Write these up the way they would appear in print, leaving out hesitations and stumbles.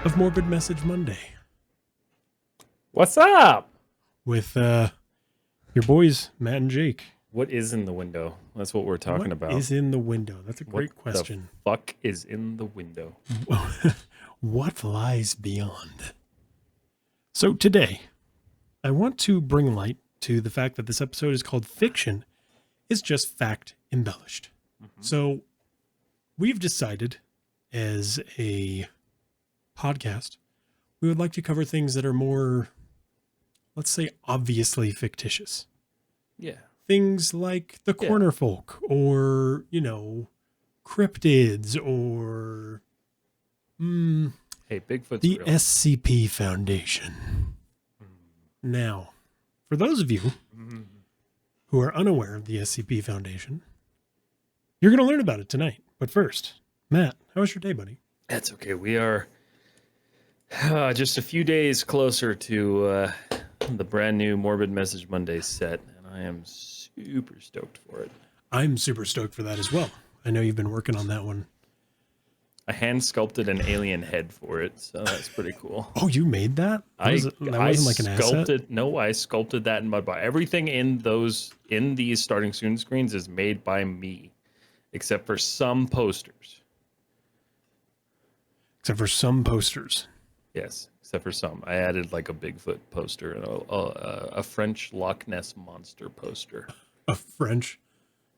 of Morbid Message Monday What's up? with your boys, Matt and Jake. What is in the window? That's what we're talking about. What is in the window? That's a great question. The fuck is in the window? What lies beyond? So today, I want to bring light to the fact that this episode is called Fiction is Just Fact Embellished. Mm-hmm. So we've decided as a podcast, we would like to cover things that are more, let's say, obviously fictitious. Yeah. Things like the corner folk or, cryptids or hey, Bigfoot's the real. SCP Foundation. Now, for those of you who are unaware of the SCP Foundation, you're going to learn about it tonight. But first, Matt, how was your day, buddy? That's okay. We are just a few days closer to the brand new Morbid Message Monday set, and I am super stoked for it. I'm super stoked for that as well. I know you've been working on that one. I hand sculpted an alien head for it, so that's pretty cool. Oh, you made that? That wasn't like an asset? No, I sculpted that in my body. Everything in these starting soon screens is made by me, except for some posters. Except for some posters. Yes, except for some. I added like a Bigfoot poster and a French Loch Ness Monster poster. A French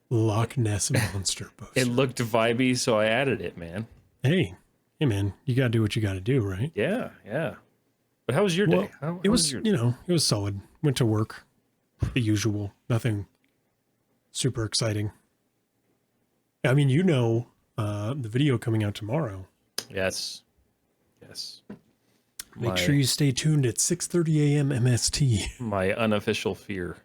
Loch Ness Monster poster. It looked vibey, so I added it, man. Hey, man, you got to do what you got to do, right? Yeah. But how was your day? It was solid. Went to work, the usual. Nothing super exciting. I mean, the video coming out tomorrow. Yes. Make sure you stay tuned at 6:30 a.m. MST. My unofficial fear.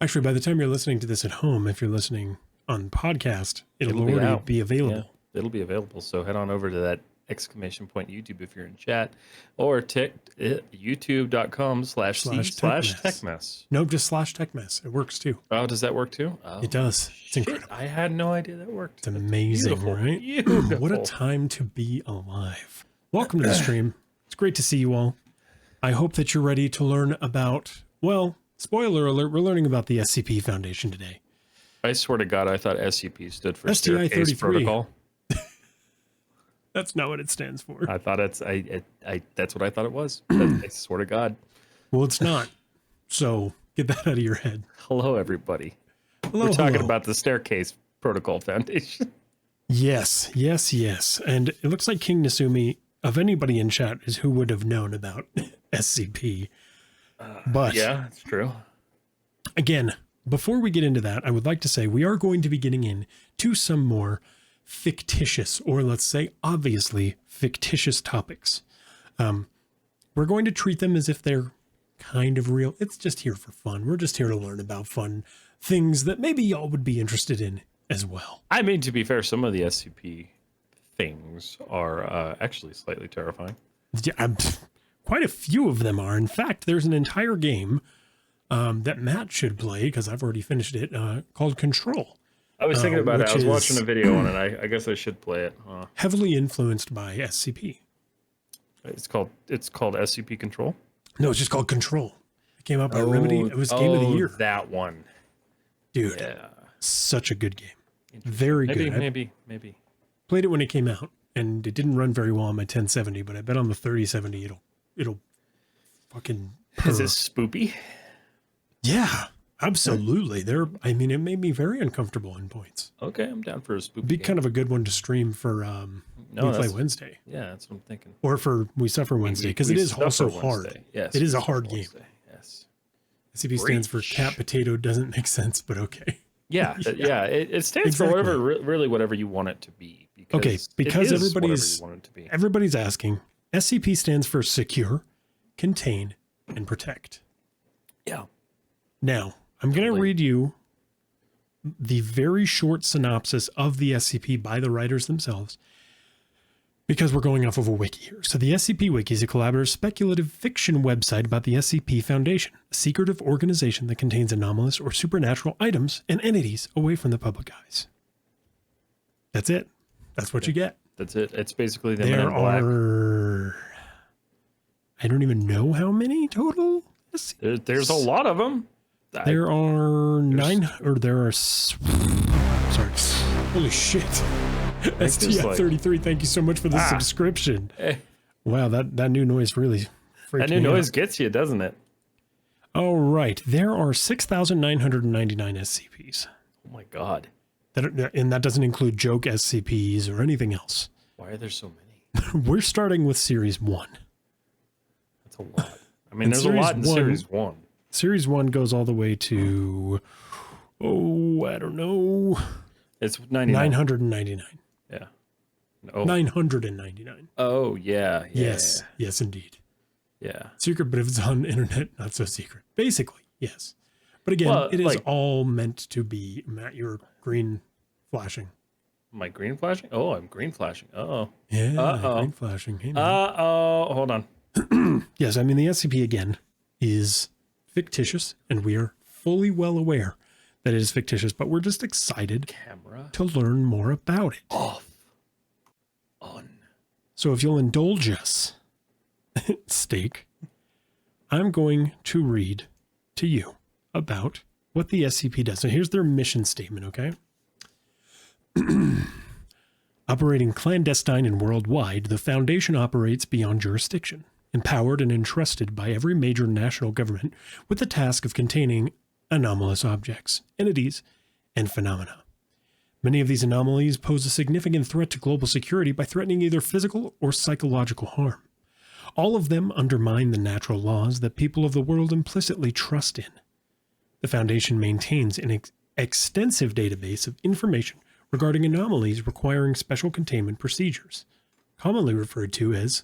Actually, by the time you're listening to this at home, if you're listening on podcast, it'll already be available. Yeah, it'll be available. So head on over to that ! YouTube if you're in chat, or youtube.com/c/techmess. Nope, just /techmess. It works too. Oh, does that work too? Oh, it does. It's incredible. I had no idea that worked. It's amazing, right? Beautiful. What a time to be alive. Welcome to the stream. It's great to see you all. I hope that you're ready to learn about, well, spoiler alert, we're learning about the SCP Foundation today. I swear to God, I thought SCP stood for STI Staircase 33. Protocol. That's not what it stands for. I thought that's what I thought it was. I swear to God. Well, it's not. So get that out of your head. Hello, everybody. We're talking about the Staircase Protocol Foundation. Yes. And it looks like King Nasumi, of anybody in chat, is who would have known about SCP. But yeah, it's true. Again, before we get into that, I would like to say we are going to be getting into some more fictitious, or let's say obviously fictitious topics. We're going to treat them as if they're kind of real. It's just here for fun. We're just here to learn about fun things that maybe y'all would be interested in as well. I mean, to be fair, some of the SCP things are actually slightly terrifying. Yeah, quite a few of them are. In fact, there's an entire game that Matt should play, because I've already finished it, called Control. I was thinking about it. I was watching a video on it. I guess I should play it. Heavily influenced by SCP. It's called SCP Control? No, it's just called Control. It came out by Remedy. It was Game of the Year. That one. Dude, yeah. Such a good game. Very good. Maybe. Played it when it came out, and it didn't run very well on my 1070, but I bet on the 3070 it'll fucking purr. Is it spoopy? Yeah. Absolutely. It made me very uncomfortable in points. Okay, I'm down for a spoopy Be game. kind of a good one to stream for We Play Wednesday. Yeah, that's what I'm thinking. Or for We Suffer Wednesday, because it is also hard. Yes, it is a hard game. Yes. SCP stands for Cat Potato. Doesn't make sense, but okay. Yeah. It stands for whatever you want it to be. Because everybody's asking. SCP stands for Secure, Contain, and Protect. Yeah. Now, I'm going to read you the very short synopsis of the SCP by the writers themselves, because we're going off of a wiki here. So the SCP-Wiki is a collaborative speculative fiction website about the SCP Foundation, a secretive organization that contains anomalous or supernatural items and entities away from the public eyes. That's it. That's what you get. That's it. It's basically the there Men in Black. Are I don't even know how many total. There's a lot of them. There are sorry. Holy shit. STF33, thank you so much for the subscription. Wow, that new noise really freaked me out. That new noise gets you, doesn't it? All right, there are 6,999 SCPs. Oh my god. And that doesn't include joke SCPs or anything else. Why are there so many? We're starting with Series 1. That's a lot. I mean, there's a lot in Series 1. Series 1 goes all the way to, I don't know. It's 999. Yeah. Oh. 999. Oh, yeah. Yes. Yeah. Yes, indeed. Yeah. Secret, but if it's on the internet, not so secret. Basically, yes. But again, it is all meant to be, Matt, you're green flashing. Am I green flashing? Oh, I'm green flashing. Uh-oh. Yeah, green flashing. Hey, uh-oh. Hold on. Yes, I mean, the SCP, again, is fictitious, and we are fully well aware that it is fictitious, but we're just excited to learn more about it. Off. On. So if you'll indulge us, Steak, I'm going to read to you about what the SCP does. So here's their mission statement, okay? Operating clandestine and worldwide, the Foundation operates beyond jurisdiction, empowered and entrusted by every major national government with the task of containing anomalous objects, entities, and phenomena. Many of these anomalies pose a significant threat to global security by threatening either physical or psychological harm. All of them undermine the natural laws that people of the world implicitly trust in. The Foundation maintains an extensive database of information regarding anomalies requiring special containment procedures, commonly referred to as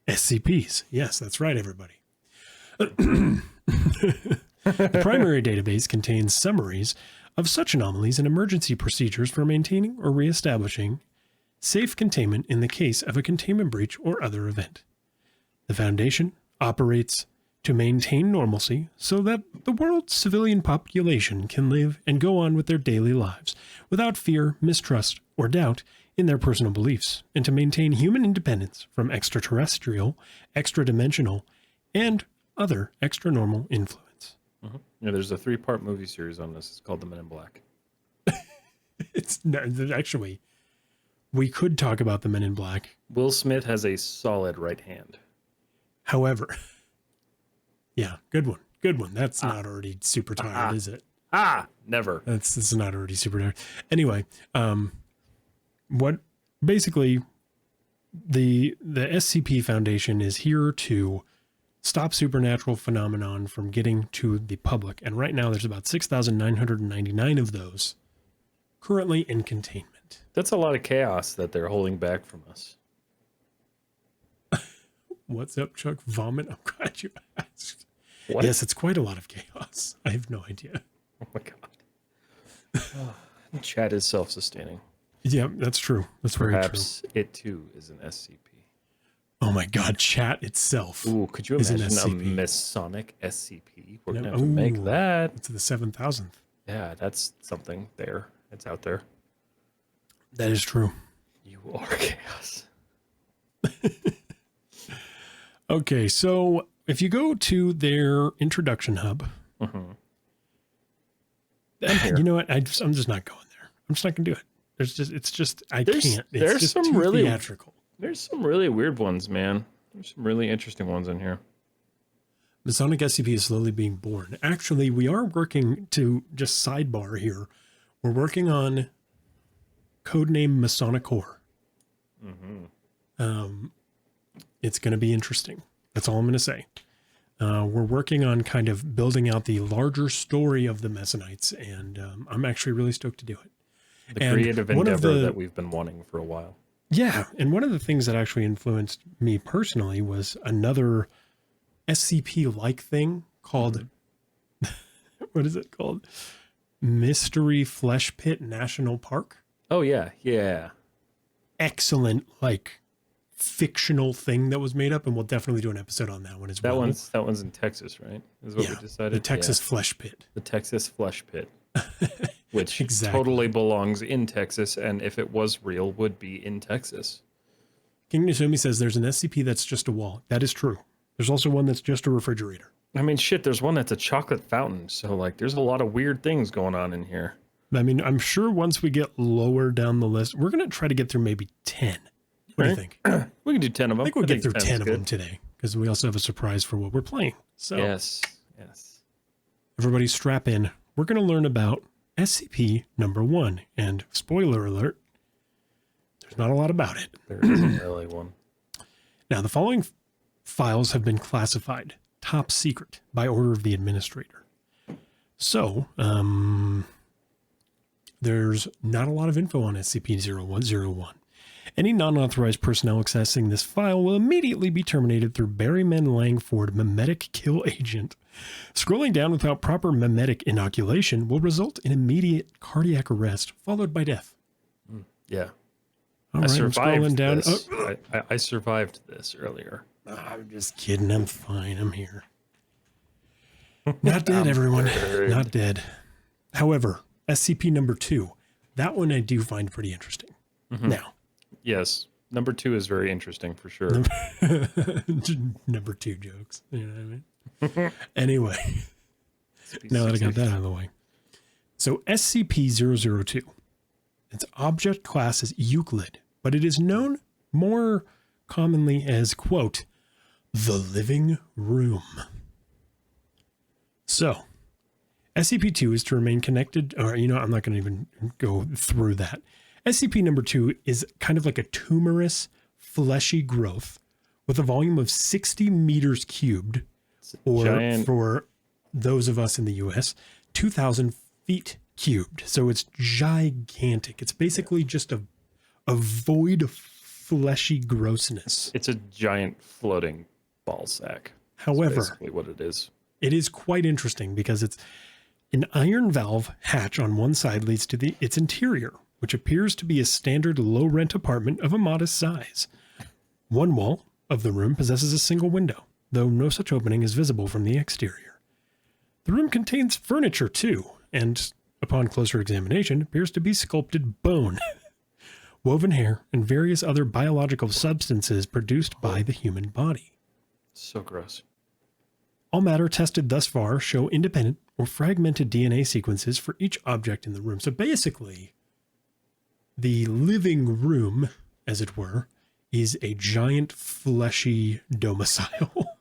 SCPs. Yes, that's right, everybody. The primary database contains summaries of such anomalies and emergency procedures for maintaining or reestablishing safe containment in the case of a containment breach or other event. The Foundation operates to maintain normalcy so that the world's civilian population can live and go on with their daily lives without fear, mistrust, or doubt in their personal beliefs, and to maintain human independence from extraterrestrial, extra-dimensional, and other extra-normal influence. Mm-hmm. Yeah, there's a 3-part movie series on this. It's called The Men in Black. It's not, actually, we could talk about The Men in Black. Will Smith has a solid right hand. However, yeah, good one. Good one. That's not already super tired, is it? Never. It's not already super tired. Anyway, what basically the SCP Foundation is here to stop supernatural phenomenon from getting to the public. And right now there's about 6,999 of those currently in containment. That's a lot of chaos that they're holding back from us. What's up, Chuck? Vomit? I'm glad you asked. What? Yes, it's quite a lot of chaos. I have no idea. Oh my god. Chat is self-sustaining. Yeah, that's true. That's Perhaps very true. It too is an SCP. Oh my god, chat itself. Ooh, could you imagine a Masonic SCP? We're gonna have to make that. It's the 7,000th. Yeah, that's something there. It's out there. That is true. You are chaos. Okay, so if you go to their introduction hub, you know what? I'm just not going there. I'm just not gonna do it. I can't. There's just some too really theatrical. There's some really weird ones, man. There's some really interesting ones in here. Masonic SCP is slowly being born. Actually, we are working to just sidebar here. We're working on codename Masonic Core. It's going to be interesting. That's all I'm going to say. We're working on kind of building out the larger story of the Messonites, and I'm actually really stoked to do it. The creative endeavor that we've been wanting for a while. Yeah, and one of the things that actually influenced me personally was another SCP-like thing called, what is it called? Mystery Flesh Pit National Park. Oh, yeah, yeah. Excellent, fictional thing that was made up, and we'll definitely do an episode on that one as well. That one's in Texas, right? Is what we decided? The Texas Flesh Pit. The Texas Flesh Pit. Which totally belongs in Texas, and if it was real, would be in Texas. King Nasumi says there's an SCP that's just a wall. That is true. There's also one that's just a refrigerator. I mean, shit, there's one that's a chocolate fountain. So, like, there's a lot of weird things going on in here. I mean, I'm sure once we get lower down the list, we're going to try to get through maybe 10. What do you think? We can do 10 of them. I think we'll get through 10 of them today because we also have a surprise for what we're playing. So, yes. Everybody strap in. We're going to learn about SCP number 1. And spoiler alert, there's not a lot about it. There isn't really one. Now, the following files have been classified top secret by order of the administrator. So, there's not a lot of info on SCP-0101. Any non-authorized personnel accessing this file will immediately be terminated through Berryman Langford mimetic kill agent. Scrolling down without proper mimetic inoculation will result in immediate cardiac arrest, followed by death. Yeah. All I right, survived I'm scrolling down. this. I survived this earlier. I'm just kidding. I'm fine. I'm here. Not dead, everyone. Not dead. However, SCP number 2, that one I do find pretty interesting. Now. Yes. Number 2 is very interesting for sure. Number 2 jokes. You know what I mean? Anyway, now that I got that out of the way. So SCP-002, its object class is Euclid, but it is known more commonly as, quote, the living room. So, SCP-2 is to remain connected, or, I'm not going to even go through that. SCP number 2 is kind of like a tumorous, fleshy growth with a volume of 60 meters cubed, or giant. For those of us in the US, 2,000 feet cubed. So it's gigantic. It's basically just a void of fleshy grossness. It's a giant floating ball sack. However, that's basically what it is. It is quite interesting because it's an iron valve hatch on one side leads to its interior, which appears to be a standard low-rent apartment of a modest size. One wall of the room possesses a single window, though no such opening is visible from the exterior. The room contains furniture, too, and, upon closer examination, appears to be sculpted bone, woven hair, and various other biological substances produced by the human body. So gross. All matter tested thus far show independent or fragmented DNA sequences for each object in the room. So basically, the living room, as it were, is a giant fleshy domicile.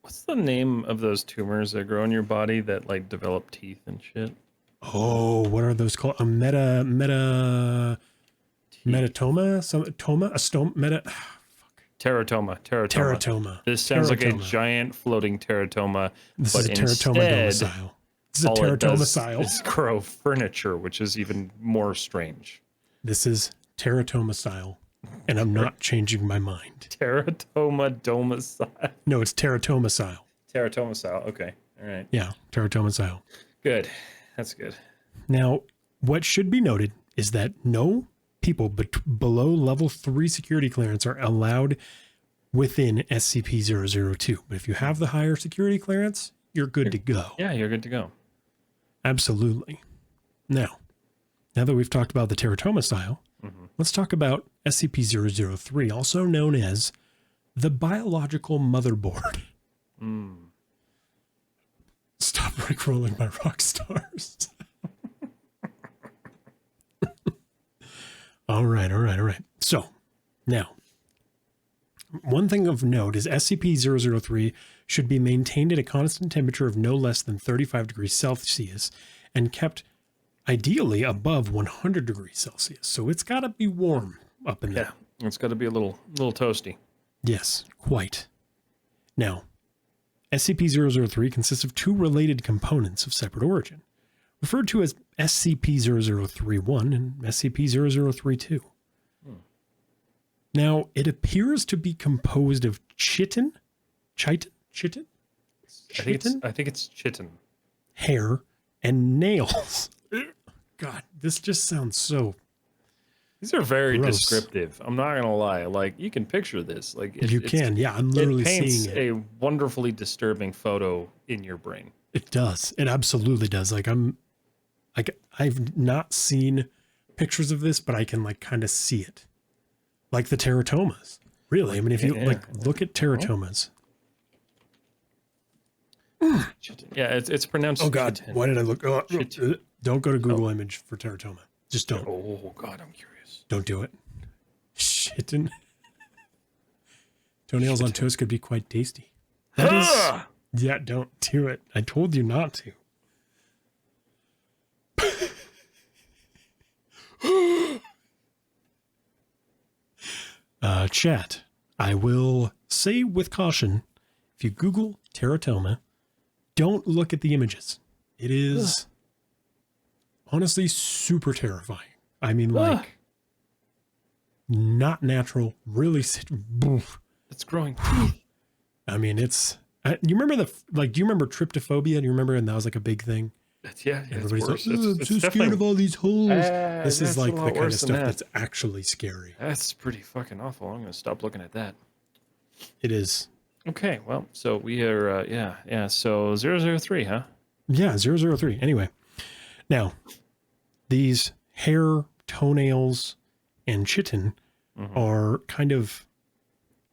What's the name of those tumors that grow in your body that like develop teeth and shit? Oh, what are those called? A metatoma? Teratoma. This sounds like a giant floating teratoma. This is a teratoma domicile. This is a teratomasile. It's grow furniture, which is even more strange. This is teratomasile, and I'm not changing my mind. Teratoma domicile. No, it's teratomasile. Teratomasile. Okay. All right. Yeah, teratomasile. Good. That's good. Now, what should be noted is that no people below level 3 security clearance are allowed within SCP-002. But if you have the higher security clearance, you're good to go. Yeah, you're good to go. Absolutely. Now that we've talked about the teratomasile, let's talk about SCP-003, also known as the biological motherboard. Stop rickrolling my rock stars. All right. So, now, one thing of note is SCP-003 should be maintained at a constant temperature of no less than 35 degrees Celsius and kept ideally above 100 degrees Celsius. So it's got to be warm up in there. Yeah, it's got to be a little toasty. Yes, quite. Now, SCP-003 consists of 2 related components of separate origin, referred to as SCP-0031 and SCP-0032. Now, it appears to be composed of chitin, I think it's chitin. Hair, and nails. God, this just sounds so... These are very gross. Descriptive. I'm not going to lie. Like, you can picture this. Like, you can. Yeah, I'm literally seeing it. It paints a wonderfully disturbing photo in your brain. It does. It absolutely does. Like, I've not seen pictures of this, but I can, like, kind of see it. Like the teratomas. Really? I mean, if you Yeah, like, yeah. look at teratomas. Yeah, it's pronounced. Oh God, chitin. why did I look? Oh, Chitin. don't go to Google image for teratoma. Just don't. Oh God, I'm curious. Don't do it. Shittin'. Toenails on toast could be quite tasty. That is, yeah, don't do it. I told you not to. Chat, I will say with caution, if you Google teratoma, don't look at the images. It is honestly super terrifying. I mean, like, not natural, really. It's growing teeth. I mean, it's, you remember do you remember tryptophobia? Do you remember? And that was like a big thing. Yeah, Everybody's it's like, worse. "Oh, I'm so scared of all these holes. This is that's like a the lot kind of worse than stuff that. that's actually scary. That's pretty fucking awful. I'm gonna stop looking at that. It is. Okay, well, so we are, so 003, huh? Yeah, 003. Anyway, now, these hair, toenails, and chitin are kind of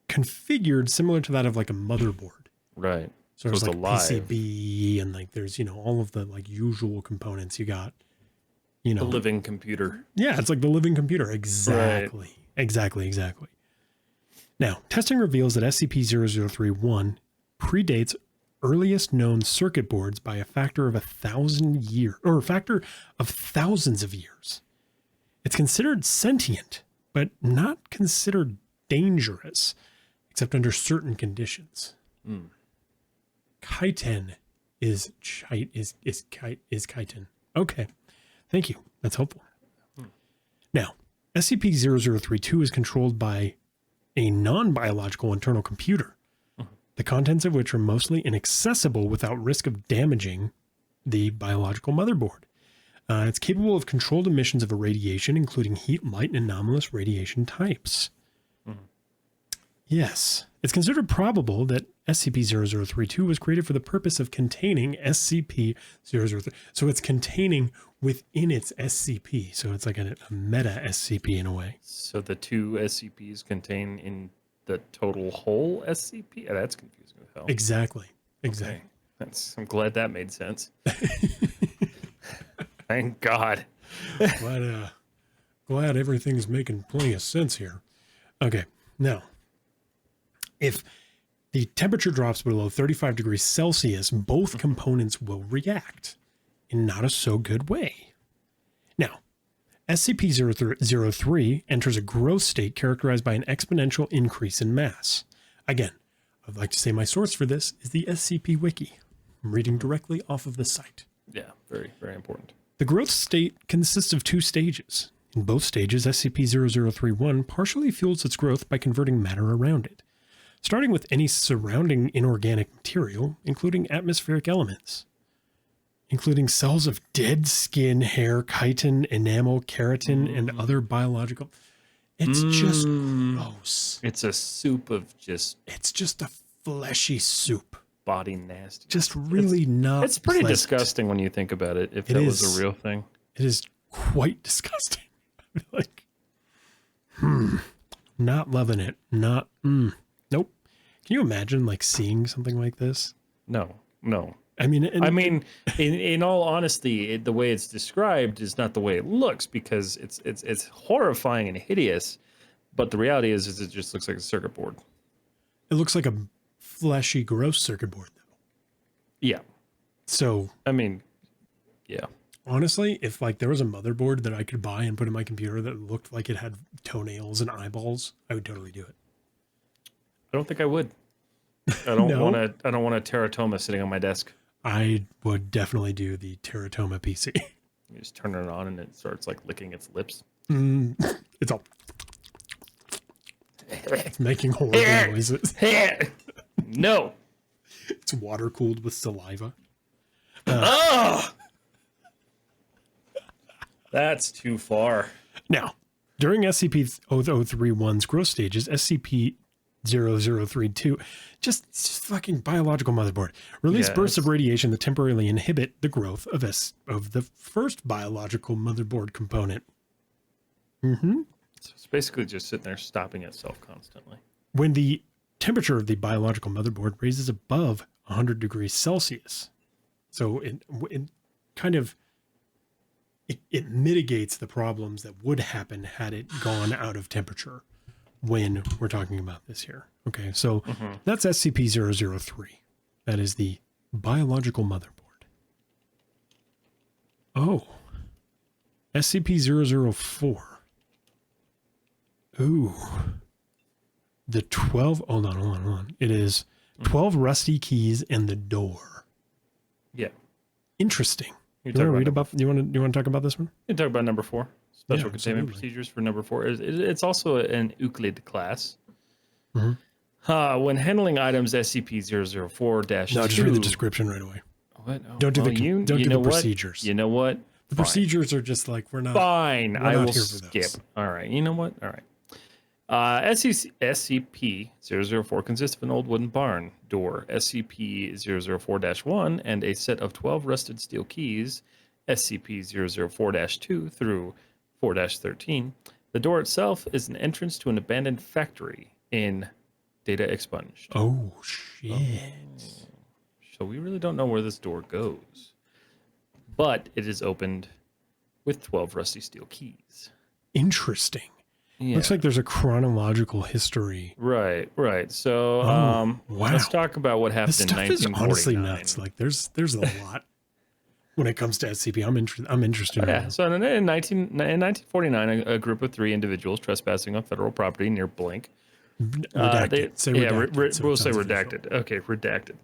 configured similar to that of like a motherboard. Right. So there's it's like alive. PCB and like there's, all of the like usual components you got, A living computer. Yeah, it's like the living computer. Exactly. Right. Exactly. Now, testing reveals that SCP-0031 predates earliest known circuit boards by a factor of 1,000 years, or a factor of thousands of years. It's considered sentient, but not considered dangerous, except under certain conditions. Chitin is chitin. Okay. Thank you. That's helpful. Now, SCP-0032 is controlled by a non-biological internal computer, the contents of which are mostly inaccessible without risk of damaging the biological motherboard. It's capable of controlled emissions of irradiation, including heat, light, and anomalous radiation types. Yes. It's considered probable that SCP-0032 was created for the purpose of containing SCP-003. So it's containing within its SCP. So it's like a meta SCP in a way. So the two SCPs contain in the total whole SCP? That's confusing as hell. Exactly. Okay. I'm glad that made sense. Thank God. Glad everything's making plenty of sense here. Okay. Now, if the temperature drops below 35 degrees Celsius, both components will react in not a so good way. Now, SCP-003 enters a growth state characterized by an exponential increase in mass. Again, I'd like to say my source for this is the Scp-Wiki. I'm reading directly off of the site. Yeah, very, very important. The growth state consists of two stages. In both stages, SCP-0031 partially fuels its growth by converting matter around it, starting with any surrounding inorganic material, including atmospheric elements, including cells of dead skin, hair, chitin, enamel, keratin, and other biological. It's just gross. It's a soup of just It's just a fleshy soup. body nasty. Just really not It's pretty pleasant. disgusting when you think about it, if It that is. was a real thing. It is quite disgusting. Like, not loving it. Nope. Can you imagine like seeing something like this? No. I mean, in all honesty, the way it's described is not the way it looks, because it's horrifying and hideous. But the reality is it just looks like a circuit board. it looks like a fleshy, gross circuit board, though. Yeah. So, I mean, yeah. honestly, if like there was a motherboard that I could buy and put in my computer that looked like it had toenails and eyeballs, I would totally do it. I don't think I would. I don't No? want to. I don't want a teratoma sitting on my desk. I would definitely do the teratoma PC. You just turn it on and it starts like licking its lips. It's all. It's making horrible noises. No. It's water cooled with saliva. Oh. That's too far. Now, during SCP-0031's growth stages, SCP-0032, just fucking biological motherboard, release bursts of radiation that temporarily inhibit the growth of the first biological motherboard component. So it's basically just sitting there stopping itself constantly. when the temperature of the biological motherboard raises above 100 degrees Celsius. So it kind of, it mitigates the problems that would happen had it gone out of temperature when we're talking about this here. Okay, so that's SCP-003. That is the biological motherboard. Oh, SCP-004. Ooh. The 12, hold on. It is 12 rusty keys and the door. Yeah. Interesting. You want to talk about this one? You talk about number 4. Special containment absolutely. procedures for number 4. It's also an Euclid class. Mm-hmm. When handling items SCP-004-2. No, just read the description right away. What? Oh, Don't do the procedures. You know what? The procedures are just like, we're not. Fine. I will skip. Those. All right. You know what? All right. SCP-004 consists of an old wooden barn door, SCP-004-1, and a set of 12 rusted steel keys, SCP-004-2 through 4-13. The door itself is an entrance to an abandoned factory in Data Expunged. Oh, shit. So we really don't know where this door goes. But it is opened with 12 rusty steel keys. Interesting. Yeah. Looks like there's a chronological history. Right. So wow. Let's talk about what happened This in stuff 1949. is honestly nuts. Like there's a lot when it comes to SCP. I'm interested in that. So in 1949, a group of 3 individuals trespassing on federal property near blank. Redacted. Say redacted. We'll say redacted. Okay, redacted.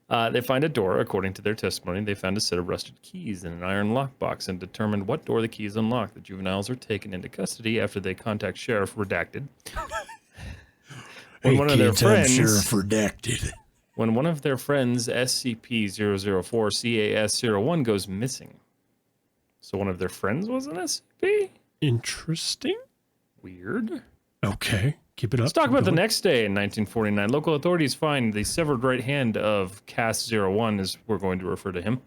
They find a door. According to their testimony, they found a set of rusted keys in an iron lockbox and determined what door the keys unlock. The juveniles are taken into custody after they contact Sheriff Redacted. Hey, one of their friends, Sheriff Redacted. When one of their friends, SCP-004-CAS-01, goes missing. So one of their friends was an SCP? Interesting. Weird. Okay. Keep it up. Let's talk about the next day in 1949. Local authorities find the severed right hand of CAS-01, as we're going to refer to him,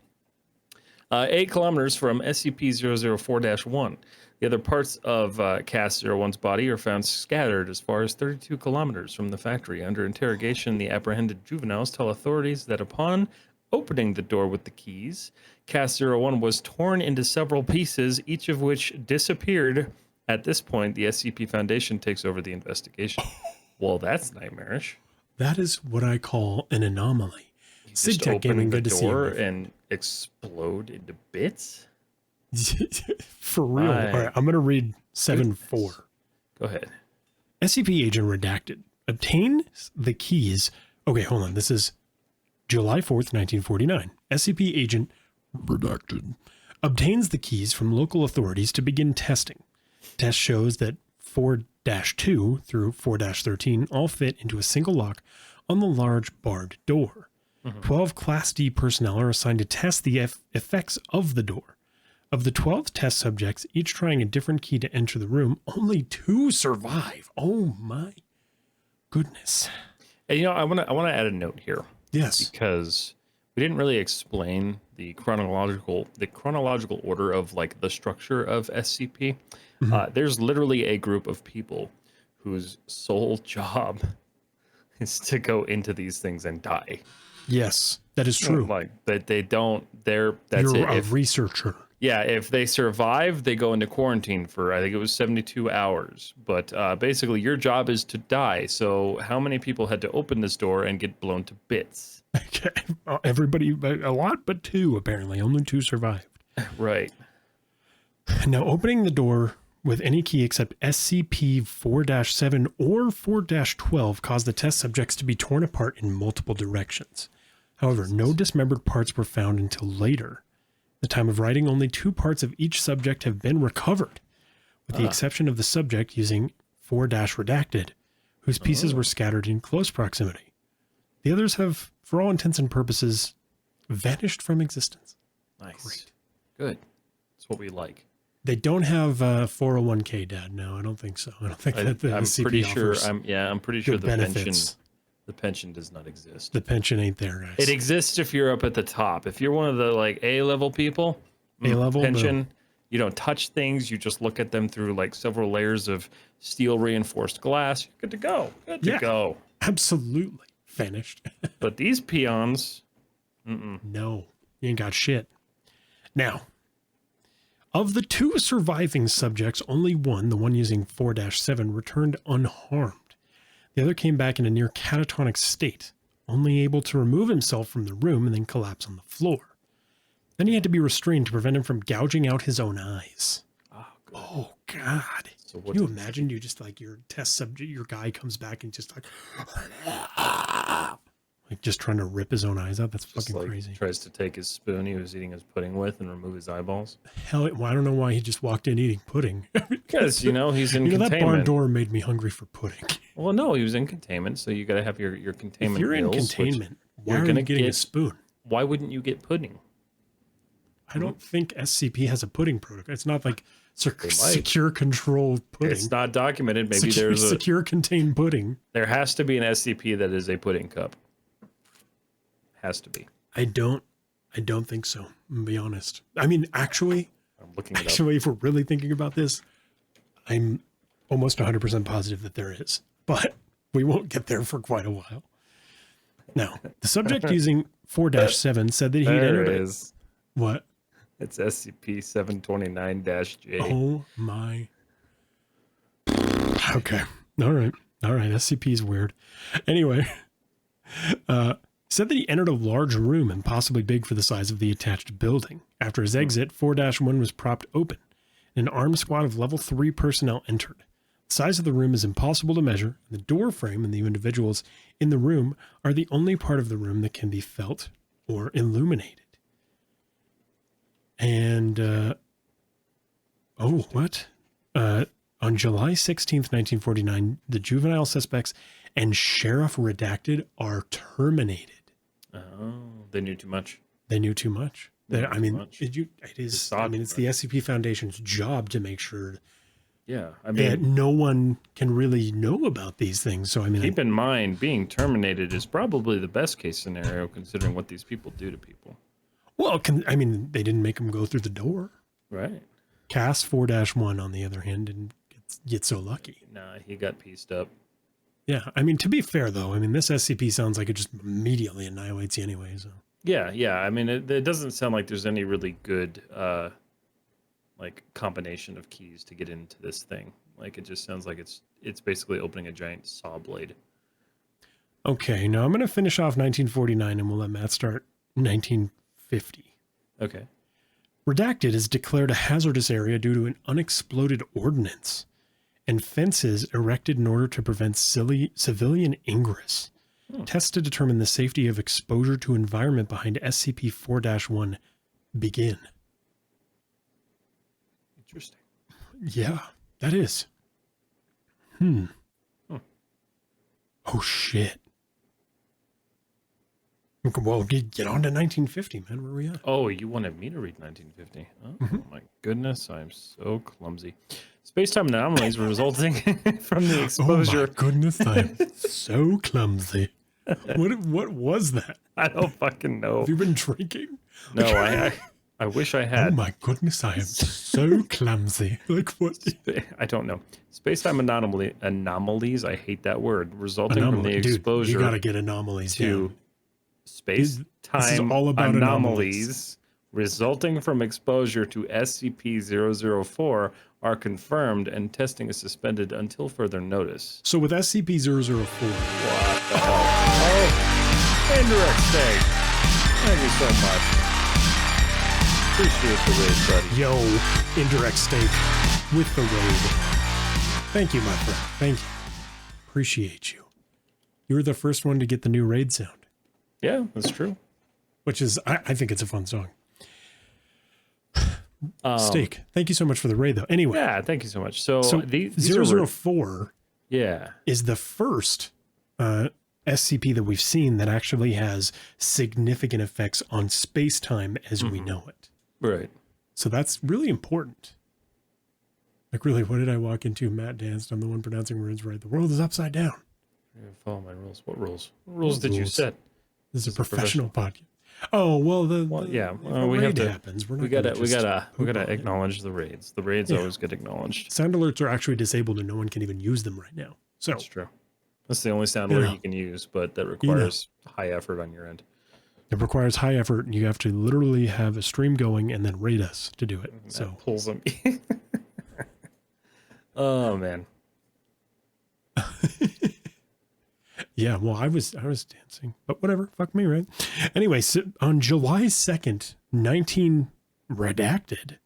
8 kilometers from SCP-004-1. The other parts of CAS-01's body are found scattered as far as 32 kilometers from the factory. Under interrogation, the apprehended juveniles tell authorities that upon opening the door with the keys, CAS-01 was torn into several pieces, each of which disappeared. At this point, the SCP Foundation takes over the investigation. Well, that's nightmarish. That is what I call an anomaly. Just open the door and explode into bits? For real. All right, I'm going to read 7-4. Go ahead. SCP Agent Redacted obtains the keys. Okay, hold on. This is July 4th, 1949. SCP Agent Redacted obtains the keys from local authorities to begin testing. Test shows that 4-2 through 4-13 all fit into a single lock on the large barred door. 12 Class D personnel are assigned to test the effects of the door. Of the 12 test subjects, each trying a different key to enter the room, only 2 survive. Oh my goodness. And, I want to add a note here. Yes. Because we didn't really explain the chronological order of like the structure of SCP. There's literally a group of people whose sole job is to go into these things and die. Yes, that is true. Like that they don't. That's You're it. a researcher. Yeah, if they survive, they go into quarantine for I think it was 72 hours. But basically, your job is to die. So how many people had to open this door and get blown to bits? Okay, everybody, a lot, but 2 apparently. Only 2 survived. Right. Now, opening the door with any key except SCP-4-7 or 4-12 caused the test subjects to be torn apart in multiple directions. However, no dismembered parts were found until later. At the time of writing, only 2 parts of each subject have been recovered, with the exception of the subject using 4-redacted, whose pieces were scattered in close proximity. The others have, for all intents and purposes, vanished from existence. Nice. Great. Good. That's what we like. They don't have 401k, Dad. No, I don't think so. I don't think that the I'm CP pretty sure. offers I'm pretty sure good benefits. The pension does not exist. The pension ain't there, guys. It exists if you're up at the top. If you're one of the like A-level people, A-level pension, You don't touch things. You just look at them through like several layers of steel reinforced glass. You're good to go. Good to go. Absolutely. Vanished. But these peons, no, you ain't got shit. Now, of the 2 surviving subjects, only one, the one using 4-7, returned unharmed. The other came back in a near catatonic state, only able to remove himself from the room and then collapse on the floor. Then he had to be restrained to prevent him from gouging out his own eyes. Oh, God. So Can you imagine you just like your test subject, your guy comes back and just like just trying to rip his own eyes out? That's fucking like crazy. Tries to take his spoon he was eating his pudding with and remove his eyeballs. Hell, well, I don't know why he just walked in eating pudding. Because, he's in containment. That barn door made me hungry for pudding. Well, no, he was in containment, so you got to have your containment If you're in meals, containment, why are you getting a spoon? Why wouldn't you get pudding? I don't think SCP has a pudding protocol. It's not like secure control pudding. It's not documented. Maybe there's a secure contained pudding. There has to be an SCP that is a pudding cup. Has to be. I don't think so. I'm gonna be honest. I mean, actually, I'm looking it up. if we're really thinking about this, I'm almost 100% positive that there is, but we won't get there for quite a while. Now, the subject using 4-7 said that he'd entered it. What? It's SCP-729-J. Oh my. Okay. All right. SCP is weird. Anyway, said that he entered a large room and possibly big for the size of the attached building. After his exit, 4-1 was propped open. An armed squad of level 3 personnel entered. The size of the room is impossible to measure, and the door frame and the individuals in the room are the only part of the room that can be felt or illuminated. And, what? On July 16th, 1949, the juvenile suspects and Sheriff Redacted are terminated. Oh, they knew too much. It's the SCP Foundation's job to make sure that no one can really know about these things. So, keep in mind, being terminated is probably the best case scenario considering what these people do to people. Well, they didn't make him go through the door. Right. Cass 4-1, on the other hand, didn't get so lucky. Nah, he got pieced up. Yeah, to be fair, though, this SCP sounds like it just immediately annihilates you anyway. So. Yeah. It doesn't sound like there's any really good, combination of keys to get into this thing. Like, it just sounds like it's basically opening a giant saw blade. Okay, now I'm going to finish off 1949, and we'll let Matt start 1950. Okay. Redacted is declared a hazardous area due to an unexploded ordnance and fences erected in order to prevent civilian ingress. Tests to determine the safety of exposure to environment behind SCP-4-1 begin. Interesting. Yeah, that is. Oh, shit. Well, get on to 1950, man. Where are we at? Oh, you wanted me to read 1950? Oh, my goodness. I'm so clumsy. Space-time anomalies resulting from the exposure. Oh, my goodness. I'm so clumsy. What was that? I don't fucking know. Have you been drinking? No, I wish I had. Oh, my goodness. I am so clumsy. Like, what? I don't know. Space-time anomalies, I hate that word, resulting from the exposure. Dude, you got to get anomalies to space-time anomalies resulting from exposure to SCP-004 are confirmed and testing is suspended until further notice. So with SCP-004... What the hell? Oh, indirect stake. Thank you so much. Appreciate the raid, buddy. Yo, indirect stake with the raid. Thank you, my friend. Thank you. Appreciate you. You were the first one to get the new raid sound. Yeah, that's true. Which is, I think it's a fun song. Steak. Thank you so much for the raid, though. Anyway. Yeah, thank you so much. So these 004 is the first SCP that we've seen that actually has significant effects on space-time as we know it. Right. So that's really important. Like, really, what did I walk into? Matt danced. I'm the one pronouncing words right. The world is upside down. Follow my rules. What rules? What rules did you set? This is a professional podcast. Oh well, Yeah, if a we have raid to. happens. We're We not gonna gotta, we just gotta, we poop gotta on it. acknowledge the raids. The raids Yeah. always get acknowledged. Sound alerts are actually disabled and no one can even use them right now. So That's true. That's the only sound You alert know. you can use, but that requires high effort on your end. it requires high effort, and you have to literally have a stream going and then raid us to do it. That So pulls them. Oh man. yeah, well, I was dancing, but whatever, fuck me, right? Anyway, so on July 2nd, 19 redacted,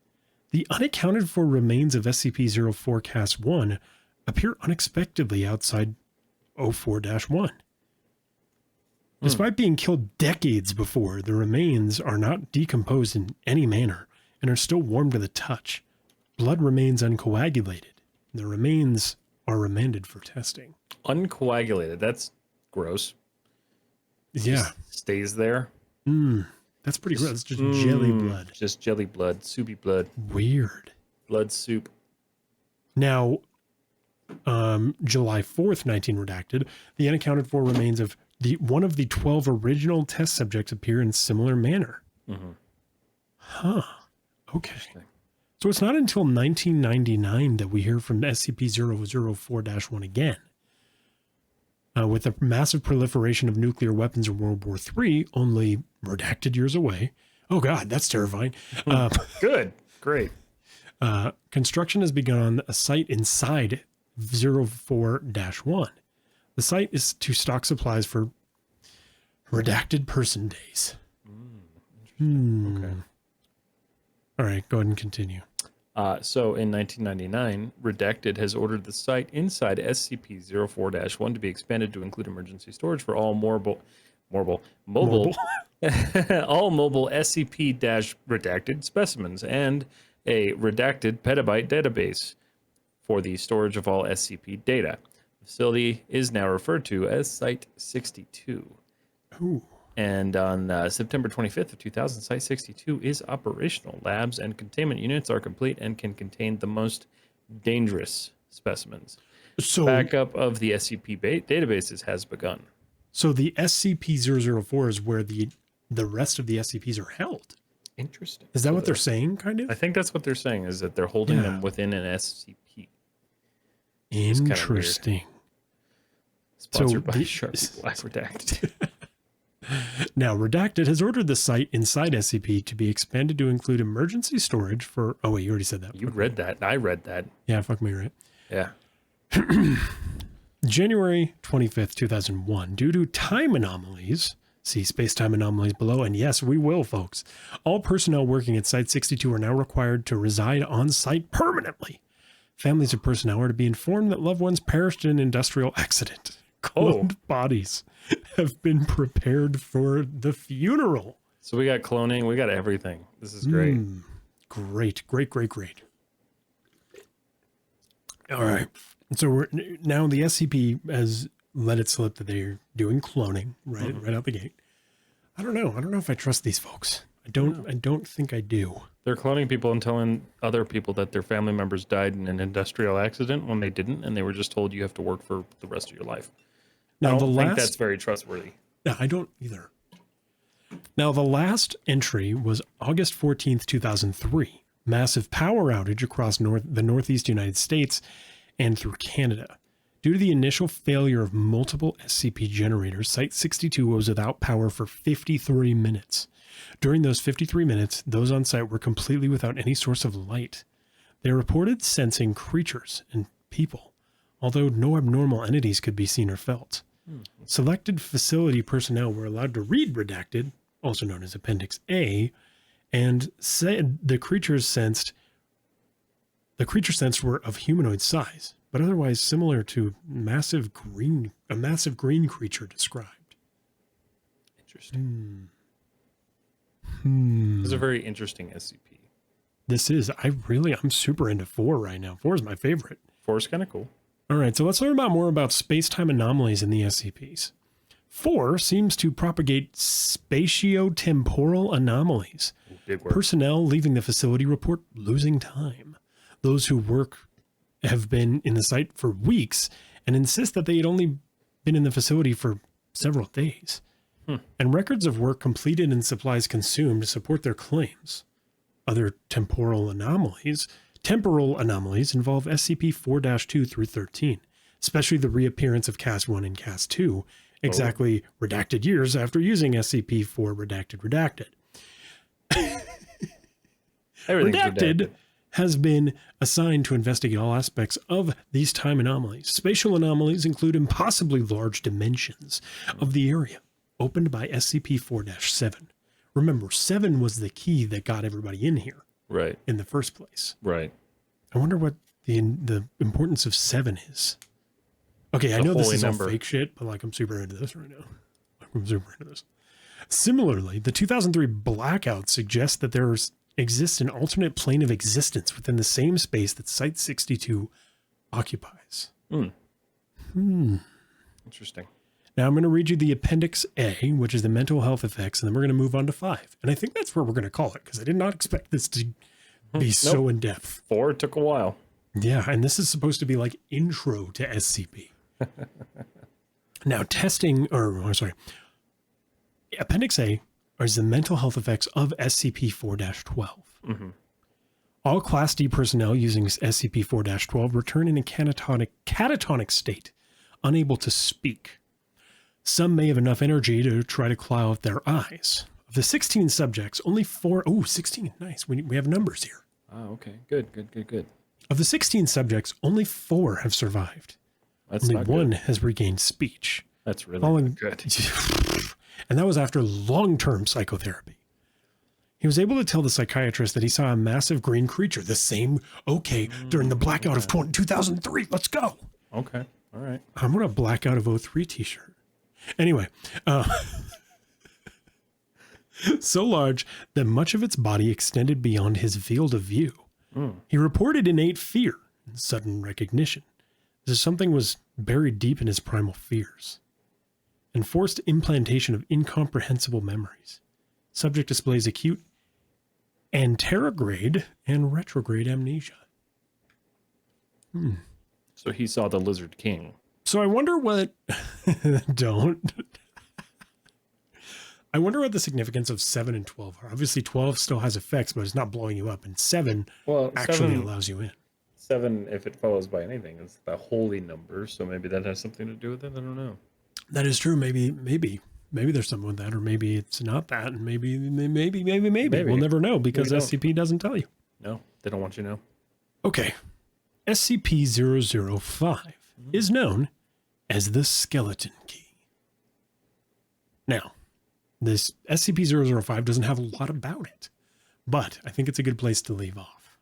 the unaccounted for remains of SCP-04-1 appear unexpectedly outside 04-1. Despite being killed decades before, the remains are not decomposed in any manner and are still warm to the touch. Blood remains uncoagulated. The remains are remanded for testing. Uncoagulated. That's gross. Yeah. Just stays there. That's pretty gross. It's just jelly blood. Just jelly blood, soupy blood, Weird. blood soup. Now, July 4th, 19 redacted, the unaccounted for remains of one of the 12 original test subjects appear in similar manner. Huh. Okay. So it's not until 1999 that we hear from SCP-004-1 again. With the massive proliferation of nuclear weapons in World War III, only redacted years away. Oh God, that's terrifying. Good. Great. Construction has begun on a site inside 04-1. The site is to stock supplies for redacted person days. Okay. All right, go ahead and continue. So in 1999, Redacted has ordered the site inside SCP-04-1 to be expanded to include emergency storage for all mobile all mobile SCP-redacted specimens and a redacted petabyte database for the storage of all SCP data. The facility is now referred to as Site 62. Ooh. And on September 25th of 2000, Site 62 is operational. Labs and containment units are complete and can contain the most dangerous specimens. So Backup of the SCP databases has begun. So the SCP-004 is where the rest of the SCPs are held. Interesting. Is that what they're saying, kind of? I think that's what they're saying, is that they're holding them within an SCP. Interesting. Sponsored by the- Sharpie Black Redacted. Now, Redacted has ordered the site inside SCP to be expanded to include emergency storage for... Oh, wait, you already said that. You read that. I read that. Yeah, fuck me, right? Yeah. January 25th, 2001, due to time anomalies, see space-time anomalies below, and yes, we will, folks, all personnel working at Site 62 are now required to reside on site permanently. Families of personnel are to be informed that loved ones perished in an industrial accident. Cloned bodies have been prepared for the funeral. So we got cloning. We got everything. This is great. Great. All right. So now the SCP has let it slip that they're doing cloning right out the gate. I don't know if I trust these folks. I don't think I do. They're cloning people and telling other people that their family members died in an industrial accident when they didn't, and they were just told you have to work for the rest of your life. Now I don't think that's very trustworthy. No, I don't either. Now, the last entry was August 14th, 2003. Massive power outage across the northeast United States and through Canada. Due to the initial failure of multiple SCP generators, Site 62 was without power for 53 minutes. During those 53 minutes, those on site were completely without any source of light. They reported sensing creatures and people, although no abnormal entities could be seen or felt. Selected facility personnel were allowed to read Redacted, also known as Appendix A, and said the creatures sensed were of humanoid size, but otherwise similar to a massive green creature described. Interesting. This is a very interesting SCP. This is, I'm super into 4 right now. 4 is my favorite. 4 is kind of cool. All right, so let's learn more about space-time anomalies in the SCPs. 4 seems to propagate spatio-temporal anomalies. Big word. Personnel leaving the facility report losing time. Those who work have been in the site for weeks and insist that they had only been in the facility for several days. and records of work completed and supplies consumed support their claims. Other temporal anomalies involve SCP-4-2 through 13, especially the reappearance of Cas-1 and Cas-2, exactly redacted years after using SCP-4 redacted. Redacted has been assigned to investigate all aspects of these time anomalies. Spatial anomalies include impossibly large dimensions of the area opened by SCP-4-7. Remember, 7 was the key that got everybody in here. Right. In the first place. Right. I wonder what the importance of 7 is. Okay, I know this is all fake shit, but like I'm super into this right now. Similarly, the 2003 blackout suggests that there exists an alternate plane of existence within the same space that Site-62 occupies. Interesting. Now I'm going to read you the Appendix A, which is the mental health effects, and then we're going to move on to 5. And I think that's where we're going to call it, because I did not expect this to be so in-depth. 4 took a while. Yeah, and this is supposed to be like intro to SCP. Now, Appendix A is the mental health effects of SCP-4-12. All Class D personnel using SCP-4-12 return in a catatonic state, unable to speak. Some may have enough energy to try to claw out their eyes. Of the 16 subjects, only 4... Oh, 16, nice. We have numbers here. Oh, okay. Good. Of the 16 subjects, only 4 have survived. That's only not 1 good. has regained speech. That's really good. And that was after long-term psychotherapy. He was able to tell the psychiatrist that he saw a massive green creature, the same, during the blackout of 2003. Let's go. Okay. All right. I'm going to blackout of 03 t-shirt. Anyway, so large that much of its body extended beyond his field of view. He reported innate fear and sudden recognition, as if something was buried deep in his primal fears, and forced implantation of incomprehensible memories. Subject displays acute anterograde and retrograde amnesia. So he saw the Lizard King. So I wonder what... Don't. I wonder what the significance of 7 and 12 are. Obviously, 12 still has effects, but it's not blowing you up. And 7 actually allows you in. 7, if it follows by anything, is the holy number. So maybe that has something to do with it. I don't know. That is true. Maybe there's something with that, or maybe it's not that, and maybe. We'll never know because SCP doesn't tell you. No, they don't want you to know. Okay. SCP-005 is known as the Skeleton Key. Now, this SCP-005 doesn't have a lot about it, but I think it's a good place to leave off.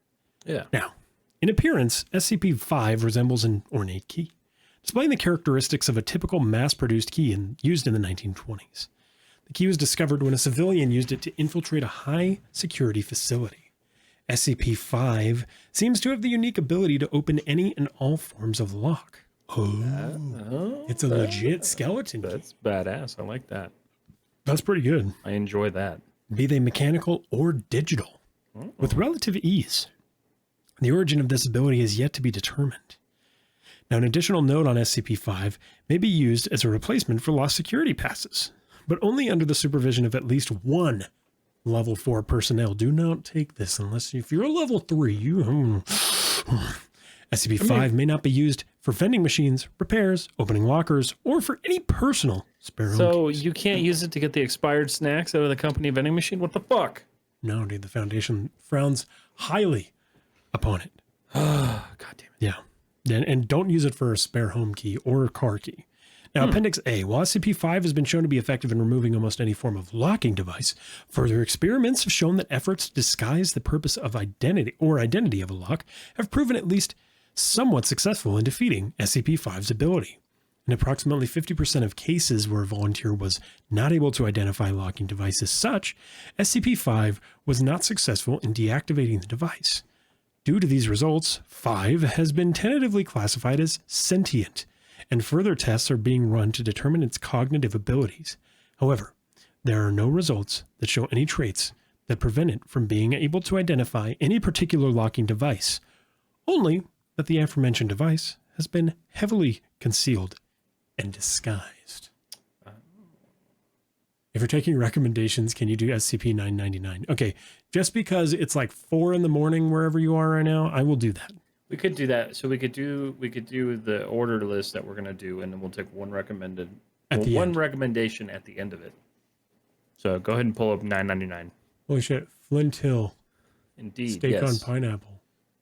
Yeah. Now, in appearance, SCP-5 resembles an ornate key, displaying the characteristics of a typical mass-produced key used in the 1920s. The key was discovered when a civilian used it to infiltrate a high-security facility. SCP-5 seems to have the unique ability to open any and all forms of lock. It's a legit skeleton key. That's badass. I like that. That's pretty good. I enjoy that. Be they mechanical or digital, with relative ease. The origin of this ability is yet to be determined. Now, an additional note on SCP-5 may be used as a replacement for lost security passes, but only under the supervision of at least one level 4 personnel. Do not take this if you're a level 3. SCP-5 may not be used for vending machines, repairs, opening lockers, or for any personal spare home So keys. you can't use it to get the expired snacks out of the company vending machine? What the fuck? No, dude, the Foundation frowns highly upon it. God damn it. Yeah. And don't use it for a spare home key or a car key. Now, Appendix A, while SCP-5 has been shown to be effective in removing almost any form of locking device, further experiments have shown that efforts to disguise the purpose of identity of a lock have proven at least somewhat successful in defeating SCP-5's ability. In approximately 50% of cases where a volunteer was not able to identify locking devices, such, SCP-5 was not successful in deactivating the device. Due to these results, 5 has been tentatively classified as sentient, and further tests are being run to determine its cognitive abilities. However, there are no results that show any traits that prevent it from being able to identify any particular locking device, only that the aforementioned device has been heavily concealed and disguised. If you're taking recommendations, can you do SCP-999? Okay, just because it's like 4 in the morning wherever you are right now, I will do that. We could do that. So we could do the order list that we're gonna do, and then we'll take one recommendation at the end of it. So go ahead and pull up 999. Holy shit, Flint Hill. Indeed. Steak on pineapple.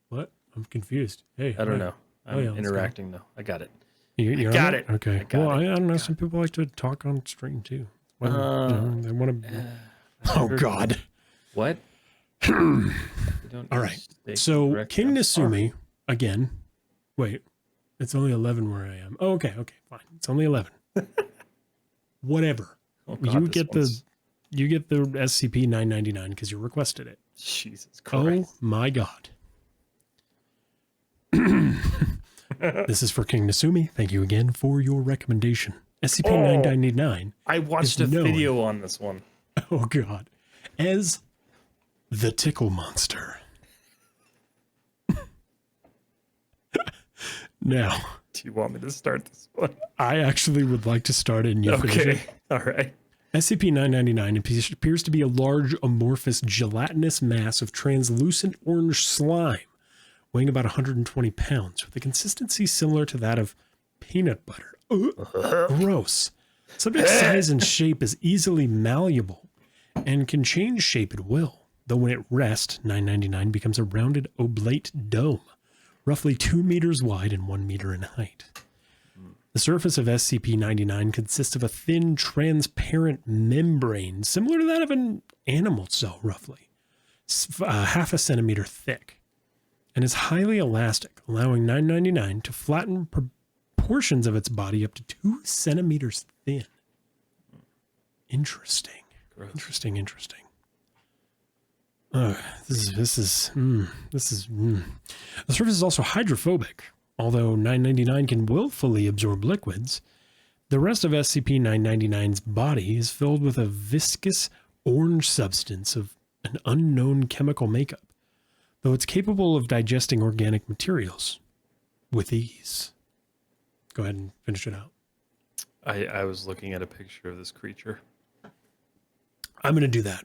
What? I'm confused. Hey, I don't know. I'm yeah, interacting though. I got it. You got it. Okay. I don't know. Some people like to talk on stream too. Well, they want to. Oh God. What? All right. So King Nasumi again. Wait, it's only 11 where I am. Oh, okay. Okay, fine. It's only 11. Whatever. Oh, God, you get the SCP-999 because you requested it. Jesus Christ. Oh my God. This is for King Nasumi. Thank you again for your recommendation. SCP-999. I watched a video on this one. Oh God. As the Tickle Monster. Now, do you want me to start this one? I actually would like to start it and you finish it. All right. SCP-999 appears to be a large, amorphous, gelatinous mass of translucent orange slime, weighing about 120 pounds, with a consistency similar to that of peanut butter. Gross. Subject's size and shape is easily malleable and can change shape at will, though when at rest, 999 becomes a rounded oblate dome, roughly 2 meters wide and 1 meter in height. The surface of SCP-99 consists of a thin, transparent membrane, similar to that of an animal cell, roughly, half a centimeter thick, and is highly elastic, allowing 999 to flatten portions of its body up to 2 centimeters thin. Interesting. Gross. Interesting. This is. The surface is also hydrophobic. Although 999 can willfully absorb liquids, the rest of SCP-999's body is filled with a viscous orange substance of an unknown chemical makeup, though it's capable of digesting organic materials with ease. Go ahead and finish it out. I was looking at a picture of this creature. I'm going to do that.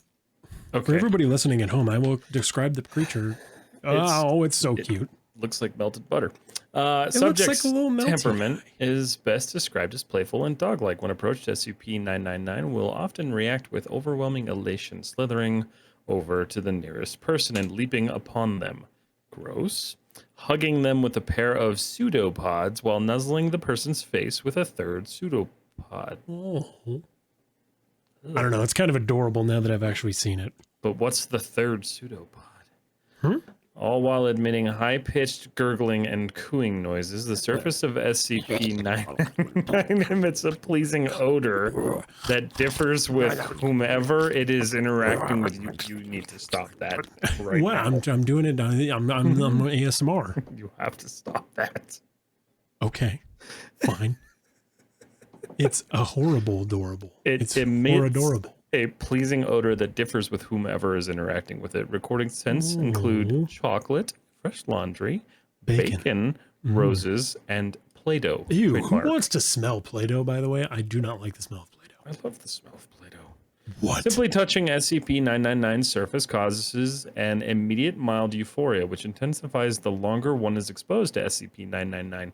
Okay. For everybody listening at home, I will describe the creature. It's so cute. Looks like melted butter. It Subject's looks like a little melty temperament guy. is best described as playful and dog-like. When approached, SCP-999 will often react with overwhelming elation, slithering over to the nearest person and leaping upon them. Gross. Hugging them with a pair of pseudopods while nuzzling the person's face with a third pseudopod. Oh. I don't know. It's kind of adorable now that I've actually seen it. But what's the third pseudopod? Hmm? All while emitting high-pitched gurgling and cooing noises, the surface of SCP-999 emits a pleasing odor that differs with whomever it is interacting with. You need to stop that right now. I'm doing it. I'm ASMR. You have to stop that. Okay, fine. It's a horrible adorable. It's more adorable. A pleasing odor that differs with whomever is interacting with it. Recording scents include chocolate, fresh laundry, bacon, roses, and Play-Doh. Ew, Trademark. who wants to smell Play-Doh, by the way? I do not like the smell of Play-Doh. I love the smell of Play-Doh. What? Simply touching SCP-999's surface causes an immediate mild euphoria, which intensifies the longer one is exposed to SCP-999.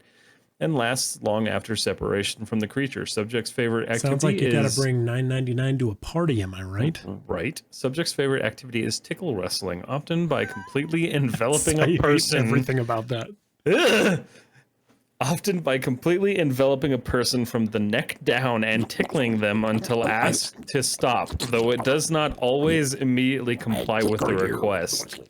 And lasts long after separation from the creature. Subject's favorite activity Sounds like you gotta bring 999 to a party, am I right? Right. Subject's favorite activity is tickle wrestling, often by completely enveloping I a hate person. everything about that. Often by completely enveloping a person from the neck down and tickling them until asked to stop, though it does not always immediately comply with the request.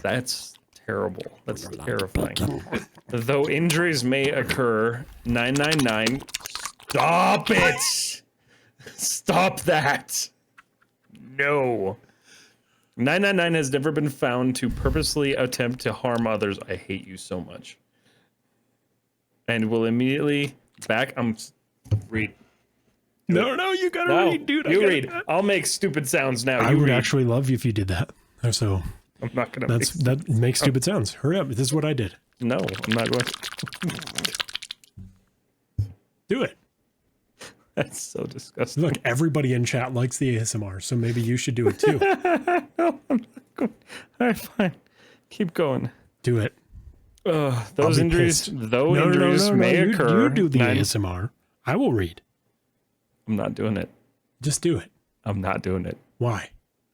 That's terrible. That's terrifying. Though injuries may occur, 999... Stop it! Stop that! No. 999 has never been found to purposely attempt to harm others. I hate you so much. And will immediately read. No, you gotta read, dude. You read. I'll make stupid sounds now. I You would read. actually love you if you did that. So I'm not gonna. that makes stupid sounds. Hurry up! This is what I did. No, I'm not going to. Do it. That's so disgusting. Look, everybody in chat likes the ASMR, so maybe you should do it too. No, I'm not going. All right, fine. Keep going. Do it. Those injuries, injuries may occur. You do the ASMR. I will read. I'm not doing it. Just do it. I'm not doing it. Why?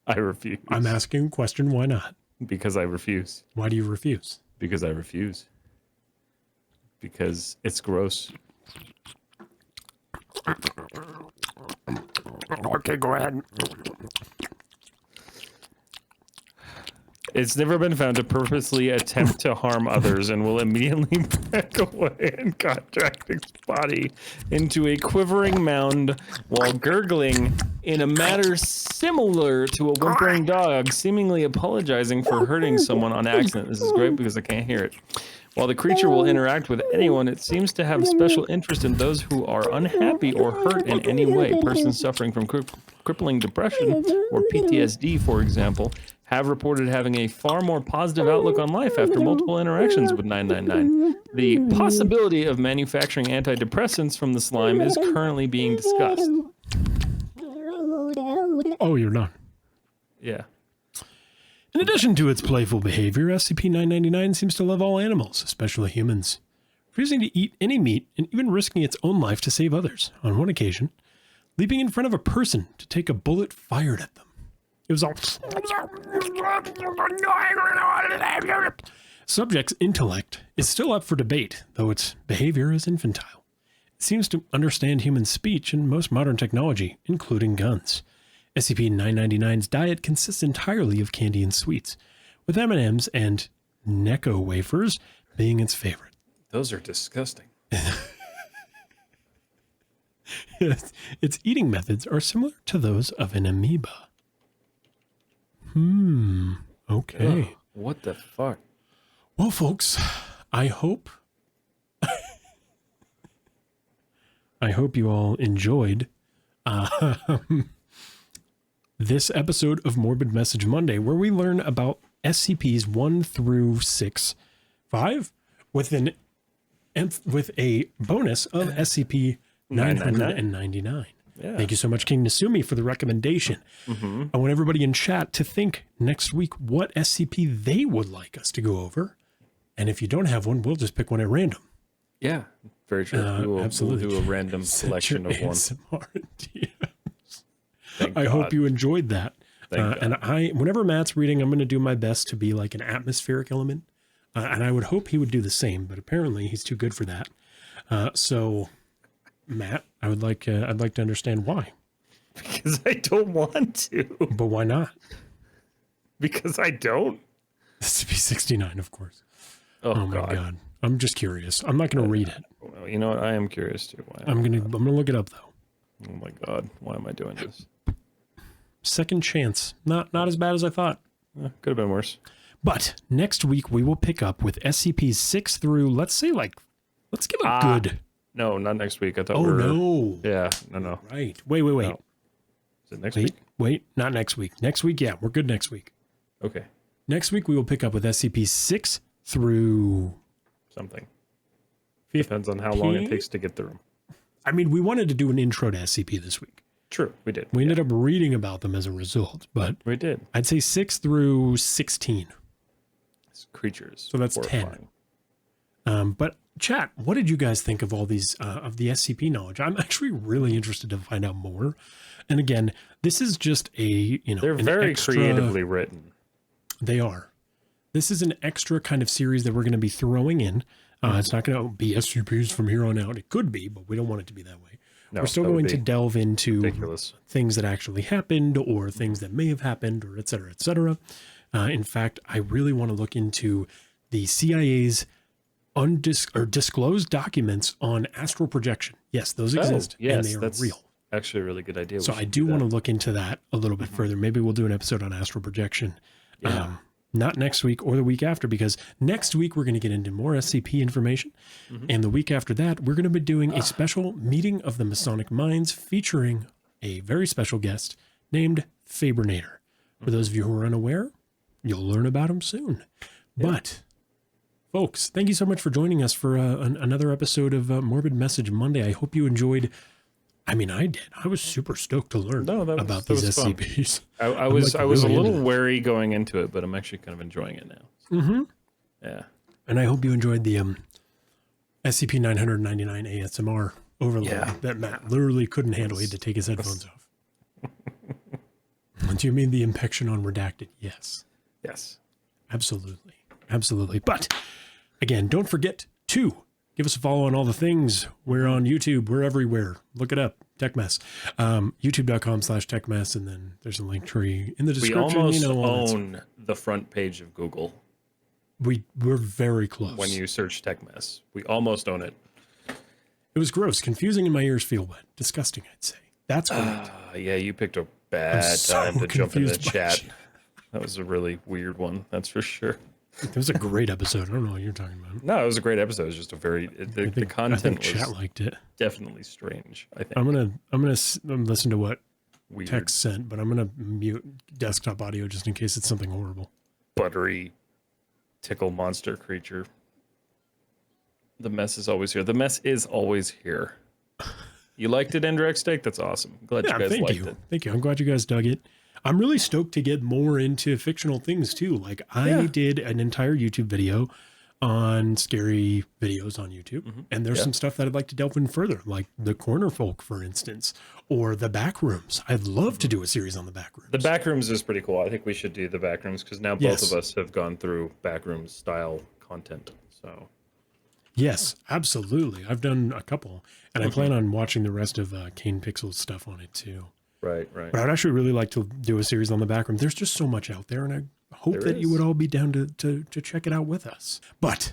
I refuse. I'm asking a question. Why not? Because I refuse. Why do you refuse? Because I refuse. Because it's gross. Okay, go ahead. It's never been found to purposely attempt to harm others and will immediately back away and contract its body into a quivering mound while gurgling in a manner similar to a whimpering dog, seemingly apologizing for hurting someone on accident. This is great because I can't hear it. While the creature will interact with anyone, it seems to have special interest in those who are unhappy or hurt in any way. Persons suffering from crippling depression or PTSD, for example, have reported having a far more positive outlook on life after multiple interactions with 999. The possibility of manufacturing antidepressants from the slime is currently being discussed. Oh, you're done. Yeah. In addition to its playful behavior, SCP-999 seems to love all animals, especially humans, refusing to eat any meat and even risking its own life to save others. On one occasion, leaping in front of a person to take a bullet fired at them. It was all... Subject's intellect is still up for debate, though its behavior is infantile. It seems to understand human speech and most modern technology, including guns. SCP-999's diet consists entirely of candy and sweets, with M&Ms and Necco wafers being its favorite. Those are disgusting. Its eating methods are similar to those of an amoeba. Okay. Ugh, what the fuck? Well, folks, I hope you all enjoyed this episode of Morbid Message Monday, where we learn about SCPs 1 through 5 with a bonus of SCP-999. Yeah. Thank you so much, King Nasumi, for the recommendation. I want everybody in chat to think next week what SCP they would like us to go over. And if you don't have one, we'll just pick one at random. Yeah, very true. We'll do a random selection of one. I hope you enjoyed that. And whenever Matt's reading, I'm going to do my best to be like an atmospheric element. And I would hope he would do the same, but apparently he's too good for that. So, Matt, I'd like to understand why. Because I don't want to. But why not? Because I don't. SCP-69, of course. Oh my God. I'm just curious. I'm not going to read it. Well, you know what? I am curious too. Why I'm gonna look it up though. Oh my God. Why am I doing this? Second chance. Not as bad as I thought. Could have been worse. But next week we will pick up with SCPs 6 through, let's give a good. No, not next week. I thought no. Yeah, no. Right. Wait. No. Is it next week? Wait, not next week. Next week, yeah, we're good next week. Okay. Next week we will pick up with SCP 6 through something. Depends on how long it takes to get through them. I mean, we wanted to do an intro to SCP this week. True, we did. We ended up reading about them as a result, but we did. I'd say 6 through 16. It's creatures. So that's horrifying. 10. But chat, what did you guys think of all these of the SCP knowledge? I'm actually really interested to find out more. And again, this is just they're very creatively written. They are. This is an extra kind of series that we're going to be throwing in. It's not going to be SCPs from here on out. It could be, but we don't want it to be that way. No, we're still going to delve into things that actually happened or things that may have happened or et cetera, et cetera. In fact, I really want to look into the CIA's disclosed documents on astral projection. Yes, those exist and they are real. Actually a really good idea. So I do want to look into that a little bit further. Maybe we'll do an episode on astral projection. Yeah. Not next week or the week after, because next week we're going to get into more SCP information. And the week after that, we're going to be doing a special meeting of the Masonic Minds featuring a very special guest named Fabernator. For those of you who are unaware, you'll learn about him soon. But, folks, thank you so much for joining us for another episode of Morbid Message Monday. I hope you enjoyed. I mean, I did. I was super stoked to learn about these was fun. SCPs. I was a little into wary going into it, but I'm actually kind of enjoying it now. Mm-hmm. Yeah. And I hope you enjoyed the SCP-999 ASMR overload that Matt literally couldn't handle. He had to take his headphones off. Do you mean the impection on redacted? Yes. Yes. Absolutely. Absolutely. But again, don't forget to give us a follow on all the things. We're on YouTube. We're everywhere. Look it up. TechMess. YouTube.com/TechMess. And then there's a link tree in the description. We almost own the front page of Google. We're very close. When you search TechMess, we almost own it. It was gross, confusing, and my ears feel wet. Disgusting, I'd say. That's great. Yeah, you picked a bad time to jump in the chat. That was a really weird one, that's for sure. It was a great episode. I don't know what you're talking about. No, it was a great episode. It was just a very the content was chat liked it. Definitely strange. I think I'm gonna listen to what weird. Text sent, but I'm gonna mute desktop audio just in case it's something horrible. Buttery tickle monster creature. The mess is always here. The mess is always here. You liked it, Indirect Steak? That's awesome. Glad you guys liked it. Thank you. I'm glad you guys dug it. I'm really stoked to get more into fictional things too. Like I did an entire YouTube video on scary videos on YouTube. And there's some stuff that I'd like to delve in further, like the corner folk, for instance, or the back rooms. I'd love to do a series on the back rooms. The back rooms is pretty cool. I think we should do the back rooms because now both of us have gone through back room style content. So yes, absolutely. I've done a couple, and I plan on watching the rest of Kane Pixel's stuff on it too. Right. But I'd actually really like to do a series on the back room. There's just so much out there, and I hope that you would all be down to check it out with us. But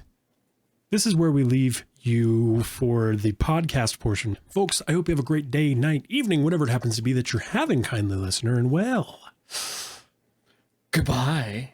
this is where we leave you for the podcast portion. Folks, I hope you have a great day, night, evening, whatever it happens to be that you're having, kindly listener, and well, goodbye.